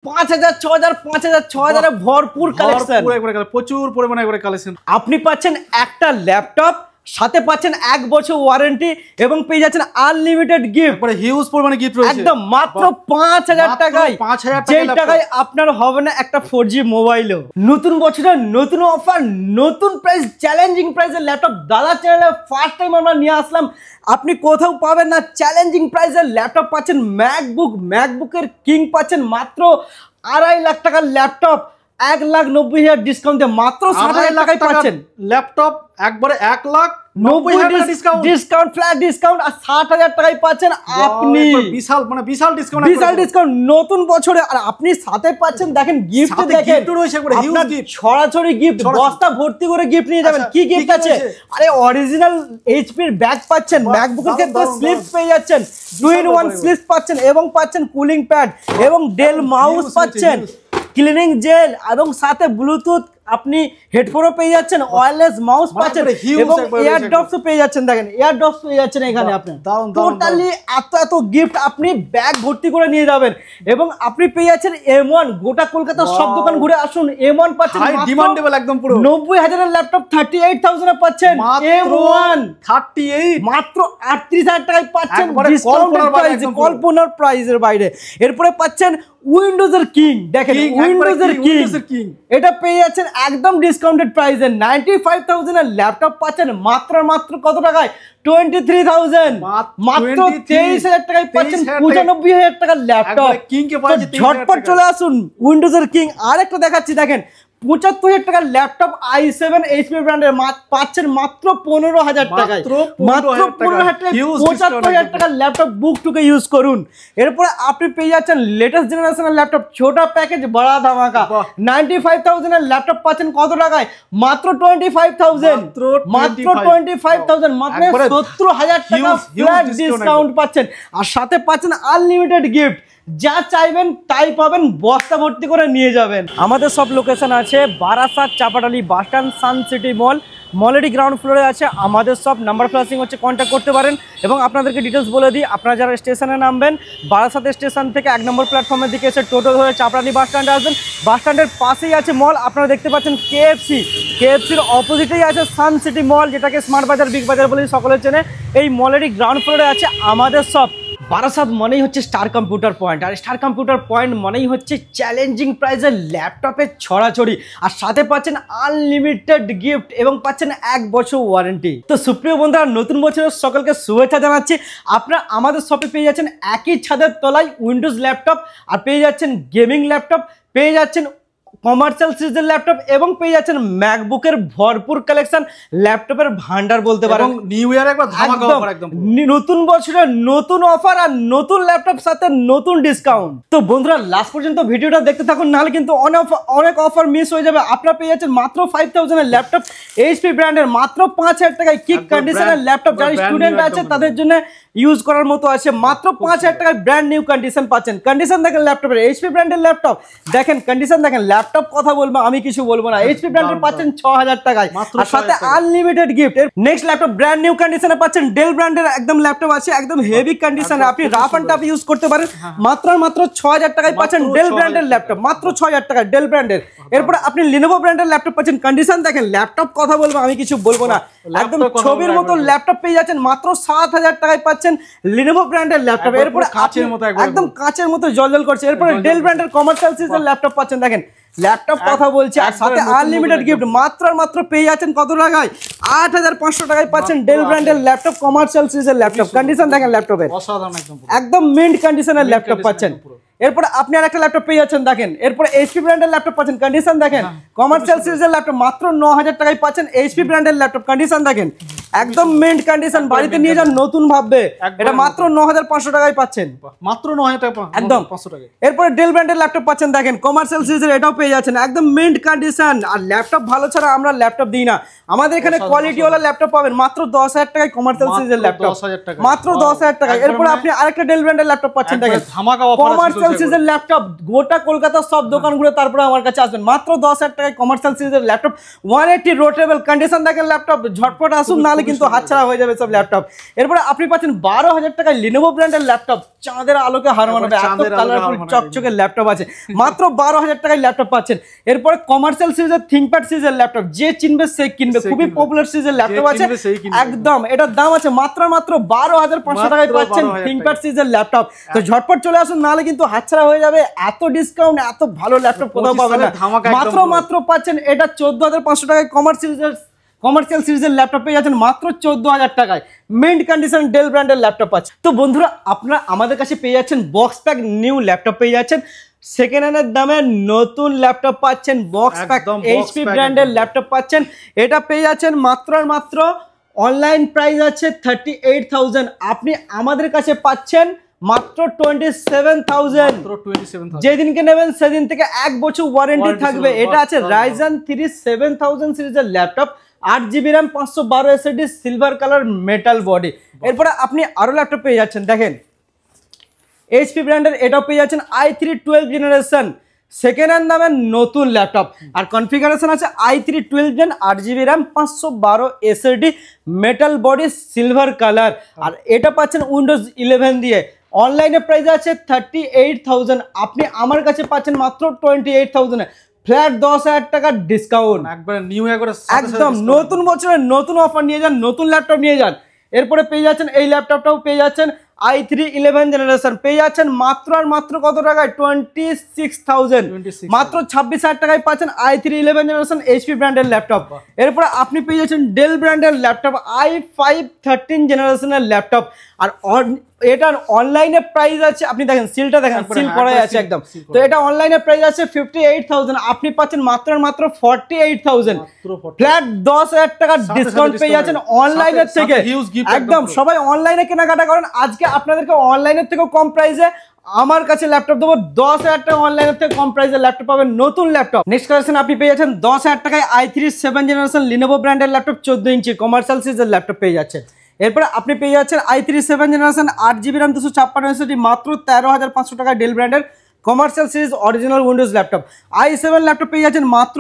5000 6000 5000 6000 ভরপুর কালেকশন, প্রচুর পরিমাণে কালেকশন। আপনি পাচ্ছেন একটা ল্যাপটপ, সাথে পাচ্ছেন 1 বছর ওয়ারেন্টি এবং পেয়ে যাচ্ছেন আনলিমিটেড গিফট, মানে হিউজ পরিমাণে গিফট রয়েছে একদম মাত্র 5000 টাকায়। 5000 যে টাকায় আপনার হবে না একটা 4G মোবাইলও। নতুন বছরের নতুন অফার, নতুন প্রাইস, চ্যালেঞ্জিং প্রাইসের ল্যাপটপ দাদা চ্যানেলে ফার্স্ট টাইম আমরা নিয়ে আসলাম। আপনি কোথাও পাবেন না চ্যালেঞ্জিং প্রাইসের ল্যাপটপ পাচ্ছেন। ম্যাকবুকের কিং পাচ্ছেন মাত্র 2.5 লাখ টাকার ল্যাপটপ 1,90,000 ডিসকাউন্টে মাত্র 60,000 টাকায় পাচ্ছেন। ল্যাপটপ একবারে 1,90,000 ডিসকাউন্ট, ফ্ল্যাট ডিসকাউন্ট আর 60,000 টাকায় পাচ্ছেন আপনি। বিশাল ডিসকাউন্ট নতুন বছরে। আর আপনি সাথে পাচ্ছেন দেখেন গিফট, দেখেন ছড়াছড়ি গিফট, বস্তা ভর্তি করে গিফট নিয়ে যাবেন। কি গিফট আছে? আরে অরিজিনাল এইচপি এর ব্যাগ পাচ্ছেন, ম্যাকবুকের ক্ষেত্রে স্লিপস পেয়ে যাচ্ছেন, 2-in-1 স্লিপস পাচ্ছেন এবং পাচ্ছেন কুলিং প্যাড এবং ডেল মাউস পাচ্ছেন, ক্লিনিং জেল এবং সাথে ব্লুটুথ আপনি হেডফোনও পেয়ে যাচ্ছেন, ওয়্যারলেস মাউস পাচ্ছেন এবং এয়ারড্রপসও পেয়ে যাচ্ছেন। দেখেন এয়ারড্রপস পেয়ে যাচ্ছেন এখানে। আপনি টোটালি এত গিফট আপনি ব্যাগ ভর্তি করে নিয়ে যাবেন এবং আপনি পেয়ে যাচ্ছেন M1। গোটা কলকাতার সব দোকান ঘুরে আসুন, M1 পাচ্ছেন ডিমান্ডেবল একদম পুরো 90,000 এর ল্যাপটপ 38,000 এ পাচ্ছেন। M1 38 মাত্র 38,000 টাকায় পাচ্ছেন, ডিসকাউন্টেড প্রাইসে, কল্পনার প্রাইসের বাইরে। এরপরে পাচ্ছেন উইন্ডোজের কিং। দেখেন উইন্ডোজের কিং এটা পেয়ে যাচ্ছেন একদম ডিসকাউন্টেড প্রাইসে। 95,000 এর ল্যাপটপ পাচ্ছেন মাত্র কত টাকায়? 23,000। মাত্র 23,000 টাকায় পাচ্ছেন 95,000 টাকার ল্যাপটপ। ঝটপট চলে আসুন উইন্ডোজের কিং। আরেকটা দেখাচ্ছি, দেখেন 75,000 টাকার ল্যাপটপ i7 HP ব্র্যান্ডের পাচ্ছেন মাত্র 15,000 টাকায়। মাত্র 15,000 টাকায় 75,000 টাকার ল্যাপটপ বুক টুকে ইউজ করুন। এরপরে আপনি পেয়ে যাচ্ছেন লেটেস্ট জেনারেশনের ল্যাপটপ, ছোটা প্যাকেজ বড়া ধামাকা। 95,000 এর ল্যাপটপ পাচ্ছেন কত টাকায়? মাত্র 25,000। মাত্র 25,000, মাত্র 70,000 টাকা ফ্ল্যাট ডিসকাউন্ট পাচ্ছেন। আর সাথে পাচ্ছেন আনলিমিটেড গিফট। যা চাইবেন তাই পাবেন, বস্তা ভর্তি করে নিয়ে যাবেন। আমাদের সব লোকেশন আছে Barasat, Chapatali bus stand, sun city মলেরই ground ফ্লোরে আছে আমাদের সব। নাম্বার ফ্ল্যাশিং হচ্ছে, কন্ট্যাক্ট করতে পারেন। এবং আপনাদেরকে ডিটেলস বলে দিই, আপনারা যারা স্টেশনে নামবেন বারাসাত স্টেশন থেকে 1 নম্বর প্ল্যাটফর্মের দিকে এসে টোটো ধরে চাপাটালি বাস স্ট্যান্ডে আসবেন। বাস স্ট্যান্ডের পাশেই আছে মল, আপনারা দেখতে পাচ্ছেন KFCর অপোজিটেই আছে সান সিটি মল, যেটাকে স্মার্ট বাজার, বিগ বাজার বলে সকলে চেনে। এই মলেরই গ্রাউন্ড ফ্লোরে আছে আমাদের সব। বারাসাত মানেই হচ্ছে স্টার কম্পিউটার পয়েন্ট, আর স্টার কম্পিউটার পয়েন্ট মানেই হচ্ছে চ্যালেঞ্জিং প্রাইসের ল্যাপটপের ছড়াছড়ি, আর সাথে পাচ্ছেন আনলিমিটেড গিফট এবং পাচ্ছেন 1 বছর ওয়ারেন্টি। তো সুপ্রিয় বন্ধুরা, নতুন বছরের সকলকে শুভেচ্ছা জানাচ্ছি। আপনারা আমাদের শপে পেয়ে যাচ্ছেন একই ছাদের তলায় উইন্ডোজ ল্যাপটপ, আর পেয়ে যাচ্ছেন গেমিং ল্যাপটপ, পেয়ে যাচ্ছেন কমার্শিয়াল সিরিজের ল্যাপটপ এবং পেয়ে যাচ্ছেন ম্যাকবুকের ভরপুর কালেকশন, ল্যাপটপের ভান্ডার বলতে পারেন। নিউ ইয়ার একবার ধামাকা অফার, একদম নতুন বছরের নতুন অফার আর নতুন ল্যাপটপ সাথে নতুন ডিসকাউন্ট। তো বন্ধুরা লাস্ট পর্যন্ত ভিডিওটা দেখতে থাকুন, নাহলে কিন্তু অনেক অফার মিস হয়ে যাবে। আপনারা পেয়ে যাচ্ছেন মাত্র 5,000 এর ল্যাপটপ, এইচপি ব্র্যান্ডের মাত্র 5,000 টাকায় কিক কন্ডিশনের ল্যাপটপ। যারা স্টুডেন্ট আছে তাদের জন্য ইউজ করার মতো আছে, মাত্র 5,000 টাকায় ব্র্যান্ড নিউ কন্ডিশন পাচ্ছেন। কন্ডিশন দেখেন ল্যাপটপের, এইচপি ব্র্যান্ডের ল্যাপটপ দেখেন, কন্ডিশন দেখেন। ল্যাপটপ কথা বলবো, আমি কিছু বলবো না। এইচপি ব্র্যান্ডের পাচ্ছেন 6,000 টাকায়, আর সাথে unlimited gift. Next laptop brand new কন্ডিশনে পাচ্ছেন ডেল ব্র্যান্ডের একদম ল্যাপটপ আছে, একদম হেভি কন্ডিশনে, আপনি রাফ এন্ড টাফ ইউজ করতে পারেন। মাত্র 6,000 টাকায় পাচ্ছেন ডেল ব্র্যান্ডের ল্যাপটপ, মাত্র 6,000 টাকায় ডেল ব্র্যান্ডের। এরপরে আপনি লিনোভো ব্র্যান্ডের ল্যাপটপ পাচ্ছেন। কন্ডিশন দেখেন, ল্যাপটপ কথা বলবো, আমি কিছু বলবো না, একদম ছবির মতো ল্যাপটপ পেয়ে যাচ্ছেন। মাত্র 7,000 টাকায় পাচ্ছেন লিনোভো ব্র্যান্ডের ল্যাপটপ। এরপরে একদম কাচের মতো জলজল করছে। এরপরে ডেল ব্র্যান্ডের কমার্শিয়াল সিরিজের ল্যাপটপ পাচ্ছেন। দেখেন ল্যাপটপ কথা বলছে, আর সাথে আনলিমিটেড গিফট। মাত্র পেয়ে যাচ্ছেন কত টাকায়? 8,500 টাকায় পাচ্ছেন ডেল ব্র্যান্ডের ল্যাপটপ, কমার্শিয়াল সিরিজের ল্যাপটপ। কন্ডিশন দেখেন ল্যাপটপের, একদম মিন্ট কন্ডিশনের ল্যাপটপ পাচ্ছেন। এরপরে আপনি আরেকটা ল্যাপটপ পেয়ে যাচ্ছেন, দেখেন। এরপরে এইচপি ব্র্যান্ডের ল্যাপটপ পাচ্ছেন, কন্ডিশন দেখেন। কমার্শিয়াল সিরিজের ল্যাপটপ মাত্র 9,000 টাকায় পাচ্ছেন এইচপি ব্র্যান্ডের ল্যাপটপ। কন্ডিশন দেখেন, একদম মিন্ট কন্ডিশন, বাড়িতে নিয়ে যান নতুন ভাববে। এটা মাত্র 9,500 টাকায় পাচ্ছেন, মাত্র 9,000 টাকা একদম 500 টাকা। এরপরে ডেল ব্র্যান্ডের ল্যাপটপ পাচ্ছেন, দেখেন কমার্শিয়াল সিরিজের, এটাও পেয়ে যাচ্ছেন একদম মিন্ট কন্ডিশন। আর ল্যাপটপ ভালো ছাড়া আমরা ল্যাপটপ দিই না, আমাদের এখানে কোয়ালিটি ওয়ালা ল্যাপটপ পাবেন মাত্র 10,000 টাকায় কমার্শিয়াল সিরিজের ল্যাপটপ, মাত্র 10,000 টাকায়। এরপর আপনি আরেকটা ডেল ব্র্যান্ডের ল্যাপটপ পাচ্ছেন, দেখেন কমার্শিয়াল সিরিজের ল্যাপটপ। গোটা কলকাতার সব দোকান ঘুরে তারপরে আমার কাছে আসবেন। মাত্র 10,000 টাকায় কমার্শিয়াল সিরিজের ল্যাপটপ, 180 রোটেবল। কন্ডিশন দেখেন ল্যাপটপ, ঝটপট আসুন, নাহলে নাহলে কিন্তু হাতছাড়া হয়ে যাবে সব ল্যাপটপ। এরপরে আপনি পাচ্ছেন 12,000 টাকায় লিনোভো ব্র্যান্ডের ল্যাপটপ, চাঁদের আলোকে হার মানাবে, এত কালারফুল চকচকে ল্যাপটপ আছে, মাত্র 12,000 টাকায় ল্যাপটপ পাচ্ছেন। এরপরে কমার্শিয়াল সিরিজের থিংকপ্যাড সিরিজের ল্যাপটপ, যে চিনবে সে কিনবে, খুবই পপুলার সিরিজের ল্যাপটপ আছে একদম। এটার দাম আছে মাত্র 12,500 টাকায় পাচ্ছেন থিংকপ্যাড সিরিজের ল্যাপটপ। তো ঝটপট চলে আসুন, নাহলে কিন্তু হাতছাড়া হয়ে যাবে। এত ডিসকাউন্ট, এত ভালো ল্যাপটপ কোথাও পাবেন না। মাত্র পাচ্ছেন এটা 14,500 টাকায় কমার্শিয়াল সিরিজের ল্যাপটপ পেয়ে যাচ্ছেন মাত্র 14,000 টাকায়। মিন্ট কন্ডিশন ডেল ব্র্যান্ডের ল্যাপটপ আছে। তো বন্ধুরা, আপনারা আমাদের কাছে পেয়ে যাচ্ছেন বক্স প্যাক নিউ ল্যাপটপ পেয়ে যাচ্ছেন, সেকেন্ড হ্যান্ডের দামে নতুন ল্যাপটপ পাচ্ছেন, বক্স প্যাক এইচপি ব্র্যান্ডের ল্যাপটপ পাচ্ছেন। এটা পেয়ে যাচ্ছেন মাত্র অনলাইন প্রাইস আছে 38,000, আপনি আমাদের কাছে পাচ্ছেন মাত্র 27,000। যেদিনকে নেবেন সেদিন থেকে 1 বছর ওয়ারেন্টি থাকবে। এটা আছে রাইজেন 3 7000 সিরিজের laptop, 8GB RAM, 512 SSD, silver colour, metal body. এরপরে আপনি আরো ল্যাপটপ পেয়ে যাচ্ছেন, দেখেন এইচপি ব্র্যান্ডের এটাও পেয়ে যাচ্ছেন i3 12 জেনারেশন, সেকেন্ড হ্যান্ড দামের নতুন ল্যাপটপ। আর কনফিগারেশন আছে i3 12 gen, 8GB RAM, 512 SSD, metal body, silver colour. আর এটা পাচ্ছেন উইন্ডোজ 11 দিয়ে। অনলাইনে প্রাইস আছে 38,000, আপনি আমার কাছে পাচ্ছেন মাত্র 28,000 ফ্ল্যাট 10,000 টাকার ডিসকাউন্ট। একদম নতুন বছরের নতুন অফার নিয়ে যান, নতুন ল্যাপটপ নিয়ে যান। এরপরে পেয়ে যাচ্ছেন এই ল্যাপটপটাও পেয়ে যাচ্ছেন i3 11 জেনারেশন, পেয়ে যাচ্ছেন মাত্র আর মাত্র কত টাকায় 26,000, মাত্র 26,000 টাকায় পাচ্ছেন i3 11 জেনারেশন এইচপি ব্র্যান্ডের ল্যাপটপ। এরপরে আপনি পেয়ে যাচ্ছেন ডেল ব্র্যান্ডের ল্যাপটপ, i5 13 জেনারেশনের ল্যাপটপ। আর এটার অনলাইনে প্রাইস আছে, আপনি দেখেন সিলটা দেখেন, সিল করাই আছে একদম। তো এটা অনলাইনে প্রাইস আছে 58,000, আপনি পাচ্ছেন মাত্র 48,000 ফ্ল্যাট 10,000 টাকার ডিসকাউন্ট পেয়ে যাচ্ছেন অনলাইনের থেকে। একদম সবাই অনলাইনে কেনাকাটা করেন, আজকে আপনাদেরকে অনলাইনের থেকেও কম প্রাইসে আমার কাছে ল্যাপটপ দেবো। 10,000 টাকা অনলাইনের থেকে কম প্রাইসে ল্যাপটপ পাবেন, নতুন ল্যাপটপ। নেক্সট কালেকশন আপনি পেয়ে যাচ্ছেন 10,000 টাকায় i3 7 জেনারেশন লিনোভো ব্র্যান্ডের ল্যাপটপ, 14 ইঞ্চি কমার্শিয়াল সিরিজের ল্যাপটপ পেয়ে যাচ্ছেন। এরপরে আপনি পেয়ে যাচ্ছেন i3 7 generation, 8GB RAM, 256 SSD, মাত্র 13,500 টাকা ডেল ব্র্যান্ডের commercial series original Windows laptop. i7 laptop পেয়ে যাচ্ছেন মাত্র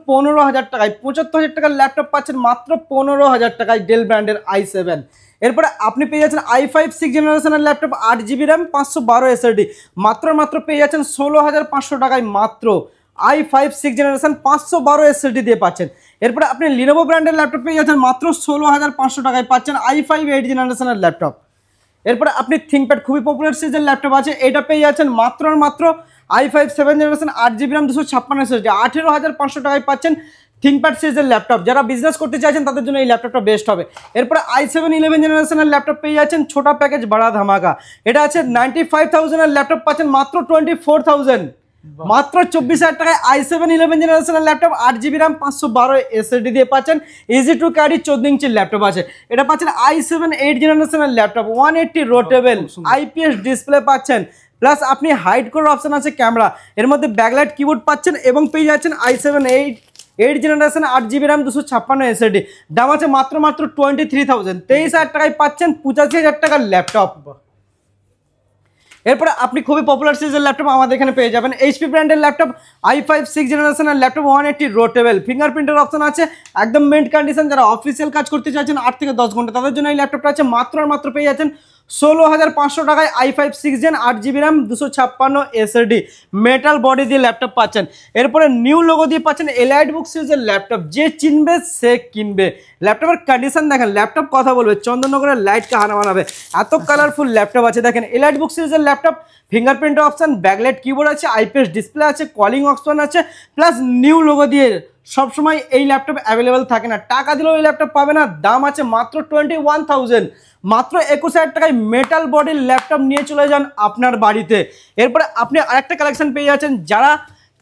15,000 টাকায়, 75,000 টাকার ল্যাপটপ পাচ্ছেন মাত্র 15,000 টাকায় ডেল ব্র্যান্ডের i7। এরপরে আপনি পেয়ে যাচ্ছেন i5 6 জেনারেশনের ল্যাপটপ, 8GB RAM, 512 SSD, মাত্র পেয়ে যাচ্ছেন 16,500 টাকায়, মাত্র i5 6 জেনারেশন 512 SSD দিয়ে পাচ্ছেন। এরপরে আপনি লিনোভো ব্র্যান্ডের ল্যাপটপ পেয়ে যাচ্ছেন মাত্র 16,500 টাকায় পাচ্ছেন i5 8 জেনারেশনের ল্যাপটপ। এরপরে আপনি থিংকপ্যাড খুবই পপুলার সিরিজের ল্যাপটপ আছে, এটা পেয়ে যাচ্ছেন মাত্র i5 7 generation, 8GB RAM, 256 SSD, 18,500 টাকায় পাচ্ছেন থিংকপ্যাড সিরিজের ল্যাপটপ। যারা বিজনেস করতে চাইছেন তাদের জন্য এই ল্যাপটপটা বেস্ট হবে। এরপরে i7 11 জেনারেশনের ল্যাপটপ পেয়ে যাচ্ছেন ছোটা প্যাকেজ বড়া ধামাকা, এটা আছে 95,000 এর ল্যাপটপ পাচ্ছেন মাত্র 24,000, মাত্র 24,000 টাকায় i7 11 জেনারেশনের ল্যাপটপ, 8GB RAM, 512 SSD দিয়ে পাচ্ছেন, ইজি টু ক্যারি 14 ইঞ্চির ল্যাপটপ আছে। এটা পাচ্ছেন i7 8 জেনারেশনের ল্যাপটপ, 180 রোটেবল IPS ডিসপ্লে পাচ্ছেন, প্লাস আপনি হাইড করার অপশন আছে ক্যামেরা, এর মধ্যে ব্যাকলাইট কিবোর্ড পাচ্ছেন এবং পেয়ে যাচ্ছেন i7 8 generation, 8GB RAM, 256 SSD। দাম আছে মাত্র 23,000, 23,000 টাকায় পাচ্ছেন 85,000 টাকার ল্যাপটপ। এরপরে আপনি খুবই পপুলার সিরিজের ল্যাপটপ আমাদের এখানে পেয়ে যাবেন, এইচপি ব্র্যান্ডের ল্যাপটপ, i5 6 জেনারেশনের ল্যাপটপ, 180 রোটেবল, ফিঙ্গারপ্রিন্টের অপশন আছে, একদম মিন্ট কন্ডিশন। যারা অফিসিয়াল কাজ করতে চাইছেন 8 থেকে 10 ঘন্টা, তাদের জন্য এই ল্যাপটপটা আছে মাত্র পেয়ে যাচ্ছেন 16,500 টাকায়, i5 6 gen, 8GB RAM, 256 SSD, metal body দিয়ে ল্যাপটপ পাচ্ছেন। এরপরে নিউ লোগো দিয়ে পাচ্ছেন এলাইট বুক সিরিজের ল্যাপটপ, যে চিনবে সে কিনবে। ল্যাপটপের কন্ডিশন দেখেন, ল্যাপটপ কথা বলবে, চন্দননগরের লাইটকে হানা বানাবে, এত কালারফুল ল্যাপটপ আছে। দেখেন এলাইট বুক সিরিজের ল্যাপটপ, ফিঙ্গারপ্রিন্টের অপশন, ব্যাকলাইট কিবোর্ড আছে, IPS ডিসপ্লে আছে, কলিং অপশন আছে, প্লাস নিউ লোগো দিয়ে। সবসময় এই ল্যাপটপ অ্যাভেলেবেল থাকে না, টাকা দিলেও এই ল্যাপটপ পাবে না। দাম আছে মাত্র 21,000, মাত্র 21,000 টাকায় মেটাল বডির ল্যাপটপ নিয়ে চলে যান আপনার বাড়িতে। এরপরে আপনি আরেকটা কালেকশন পেয়ে যাচ্ছেন, যারা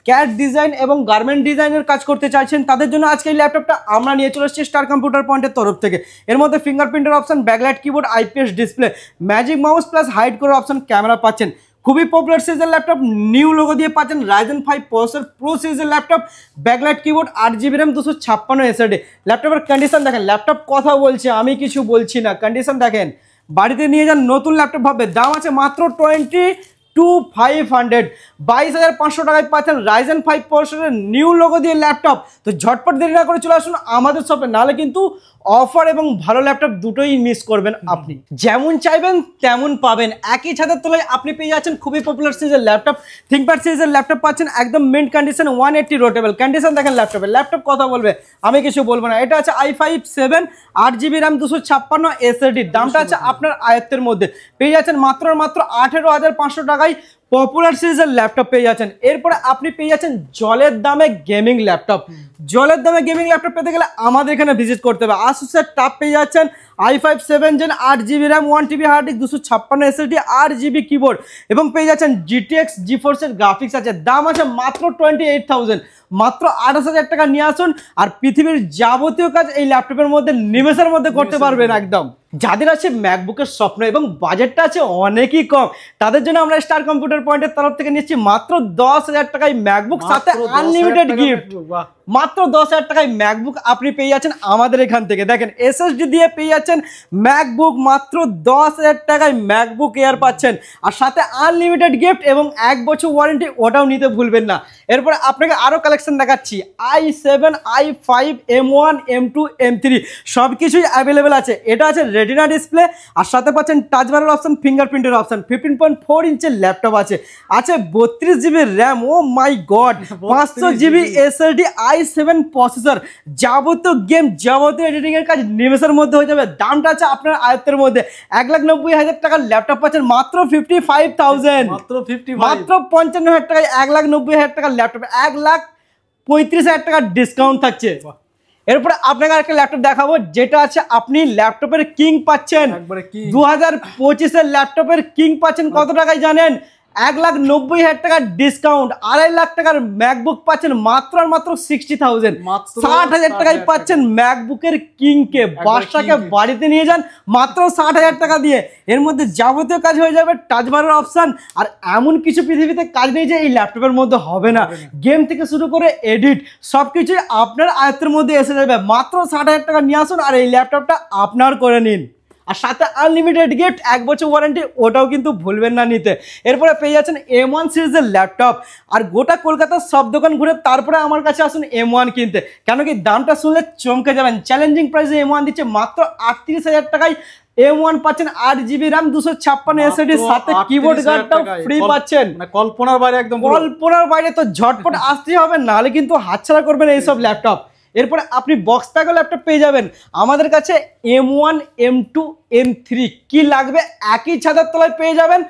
ক্যাট ডিজাইন এবং গার্মেন্ট ডিজাইনের কাজ করতে চাইছেন তাদের জন্য আজকে এই ল্যাপটপটা আমরা নিয়ে চলে এসেছি স্টার কম্পিউটার পয়েন্টের তরফ থেকে। এর মধ্যে ফিঙ্গারপ্রিন্টের option, backlight keyboard, IPS display, magic mouse, plus hide করার অপশন, ক্যামেরা পাচ্ছেন। খুবই পপুলার সিরিজের ল্যাপটপ, নিউ লোগো দিয়ে পাচ্ছেন, রাইজেন 5 প্রসেসর প্রো সিরিজের laptop, backlight keyboard, 8GB RAM, 256 SSD। ল্যাপটপের কন্ডিশন দেখেন, ল্যাপটপ কথা বলছে, আমি কিছু বলছি না, কন্ডিশন দেখেন। বাড়িতে নিয়ে যান, নতুন ল্যাপটপ ভাববে। দাম আছে মাত্র 2500 22,500 টাকায় পাচ্ছেন Ryzen 5 প্রসেসরের নিউ লোগো দিয়ে ল্যাপটপ। তো ঝটপট দেরি না করে চলে আসুন আমাদের শপে, নাহলে কিন্তু অফার এবং ভালো ল্যাপটপ দুটোই মিস করবেন আপনি। যেমন চাইবেন তেমন পাবেন, একই ছাদের তলায় আপনি পেয়ে যাচ্ছেন খুবই পপুলার সিরিজের ল্যাপটপ। থিংকপ্যাড সিরিজের ল্যাপটপ পাচ্ছেন একদম মিন্ট কন্ডিশন 180 রোটেবল কন্ডিশন। দেখেন ল্যাপটপ কথা বলবে, আমি কিছু বলবো না। এটা আছে i5 7 8GB RAM 256 SSD, দামটা আছে আপনার আয়ত্তের মধ্যে। পেয়ে যাচ্ছেন মাত্র 18,500 টাকায় পপুলার সিরিজের ল্যাপটপ পেয়ে যাচ্ছেন। এরপরে আপনি পেয়ে যাচ্ছেন জলের দামে গেমিং ল্যাপটপ। জলের দামে গেমিং ল্যাপটপ পেতে গেলে আমাদের এখানে ভিজিট করতে হবে। আসুসের টাপ পেয়ে যাচ্ছেন i5 7 Gen 8GB RAM 1TB hard disk 256 SSD 8GB keyboard এবং পেয়ে যাচ্ছেন GTX GeForce এর গ্রাফিক্স আছে। দাম আছে মাত্র 28,000, মাত্র 28,000 টাকা নিয়ে আসুন আর পৃথিবীর যাবতীয় কাজ এই ল্যাপটপের মধ্যে নিমেষের মধ্যে করতে পারবেন একদম। যাদের আছে ম্যাকবুকের স্বপ্ন এবং বাজেটটা আছে অনেকই কম, তাদের জন্য আমরা স্টার কম্পিউটার পয়েন্টের তরফ থেকে নিচ্ছি মাত্র 10,000 টাকায় ম্যাকবুক, সাথে আনলিমিটেড গিফট। মাত্র 10,000 টাকায় ম্যাকবুক আপনি পেয়ে যাচ্ছেন আমাদের এখান থেকে। দেখেন এসএসডি দিয়ে পেয়ে যাচ্ছেন ম্যাকবুক, মাত্র 10,000 টাকায় ম্যাকবুক এয়ার পাচ্ছেন আর সাথে আনলিমিটেড গিফট এবং 1 বছর ওয়ারেন্টি, ওটাও নিতে ভুলবেন না। এরপরে আপনাকে আরও কালেকশন দেখাচ্ছি, i7 i5 M1 M2 M3 সব কিছুই অ্যাভেলেবেল আছে। এটা আছে রেটিনা ডিসপ্লে আর সাথে পাচ্ছেন টাচ বারের অপশন, ফিঙ্গারপ্রিন্টের অপশন। 15.4 ইঞ্চের ল্যাপটপ আছে 32GB RAM, oh my God, 500GB SSD, i7 processor, যাবতীয় গেম যাবতীয় এডিটিং এর কাজ নিমেষের মধ্যে হয়ে যাবে। দামটা আছে আপনার আয়ত্তের মধ্যে। 1,90,000 টাকার ল্যাপটপ পাচ্ছেন মাত্র 55,000, মাত্র 55,000 টাকায় 1,90,000 টাকার ল্যাপটপ, 1,35,000 টাকার ডিসকাউন্ট থাকছে। এরপরে আপনাকে একটা ল্যাপটপ দেখাবো, যেটা আছে আপনি ল্যাপটপের কিং পাচ্ছেন 2025-এর ল্যাপটপের কিং পাচ্ছেন কত টাকায় জানেন? 1,90,000 টাকার ডিসকাউন্ট, 2.5 লাখ টাকার ম্যাকবুক পাচ্ছেন মাত্র আর মাত্র 60,000, 60,000 টাকায় পাচ্ছেন ম্যাকবুকের কিংকে। বাসাকে বাড়িতে নিয়ে যান মাত্র 60,000 টাকা দিয়ে। এর মধ্যে যাবতীয় কাজ হয়ে যাবে, টাচ বারের অপশন, আর এমন কিছু পৃথিবীতে কাজ নেই যে এই ল্যাপটপের মধ্যে হবে না। গেম থেকে শুরু করে এডিট সবকিছুই আপনার আয়ত্তের মধ্যে এসে যাবে। মাত্র 60,000 টাকা নিয়ে আসুন আর এই ল্যাপটপটা আপনার করে নিন আর সাথে আনলিমিটেড গিফট, 1 বছর ওয়ারেন্টি, ওটাও কিন্তু ভুলবেন না নিতে। এরপরে পেয়ে যাচ্ছেন M1 সিরিজের ল্যাপটপ। আর গোটা কলকাতার সব দোকান ঘুরে তারপরে আমার কাছে আসুন M1 কিনতে, কেন কি দামটা শুনলে চমকে যাবেন। চ্যালেঞ্জিং প্রাইসে M1 দিচ্ছে মাত্র 38,000 টাকায়। M1 পাচ্ছেন 8GB RAM 256 SSD, সাথে কিবোর্ড গার্ডটাও ফ্রি পাচ্ছেন। কল্পনার বাইরে, একদম কল্পনার বাইরে। তো ঝটপট আসতেই হবে, নাহলে কিন্তু হাতছাড়া করবেন এইসব ল্যাপটপ। এরপরে আপনি বক্স প্যাকও ল্যাপটপ পেয়ে যাবেন আমাদের কাছে। M1 M2 M3 কি লাগবে একই ছাদের তলায় পেয়ে যাবেন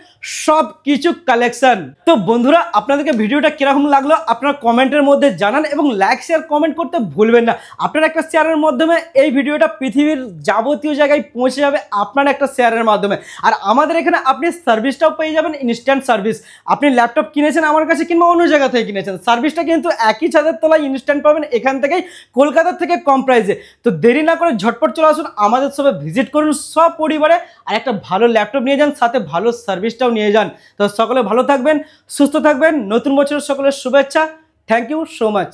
সব কিছু কালেকশন। তো বন্ধুরা, আপনাদেরকে ভিডিওটা কিরকম লাগলো আপনারা কমেন্টের মধ্যে জানান এবং লাইক শেয়ার কমেন্ট করতে ভুলবেন না। আপনার একটা শেয়ারের মাধ্যমে এই ভিডিওটা পৃথিবীর যাবতীয় জায়গায় পৌঁছে যাবে, আপনার একটা শেয়ারের মাধ্যমে। আর আমাদের এখানে আপনি সার্ভিসটাও পেয়ে যাবেন, ইনস্ট্যান্ট সার্ভিস। আপনি ল্যাপটপ কিনেছেন আমার কাছে কিংবা অন্য জায়গা থেকে কিনেছেন, সার্ভিসটা কিন্তু একই ছাদের তলায় ইনস্ট্যান্ট পাবেন এখান থেকেই, কলকাতা থেকে কম প্রাইসে। তো দেরি না করে ঝটপট চলে আসুন আমাদের সবাই ভিজিট করুন সব পরিবারে আর একটা ভালো ল্যাপটপ নিয়ে যান, সাথে ভালো সার্ভিসটাও নিয়ে যান। তো সকলে ভালো থাকবেন, সুস্থ থাকবেন, নতুন বছরের সকলের শুভেচ্ছা। Thank you so much.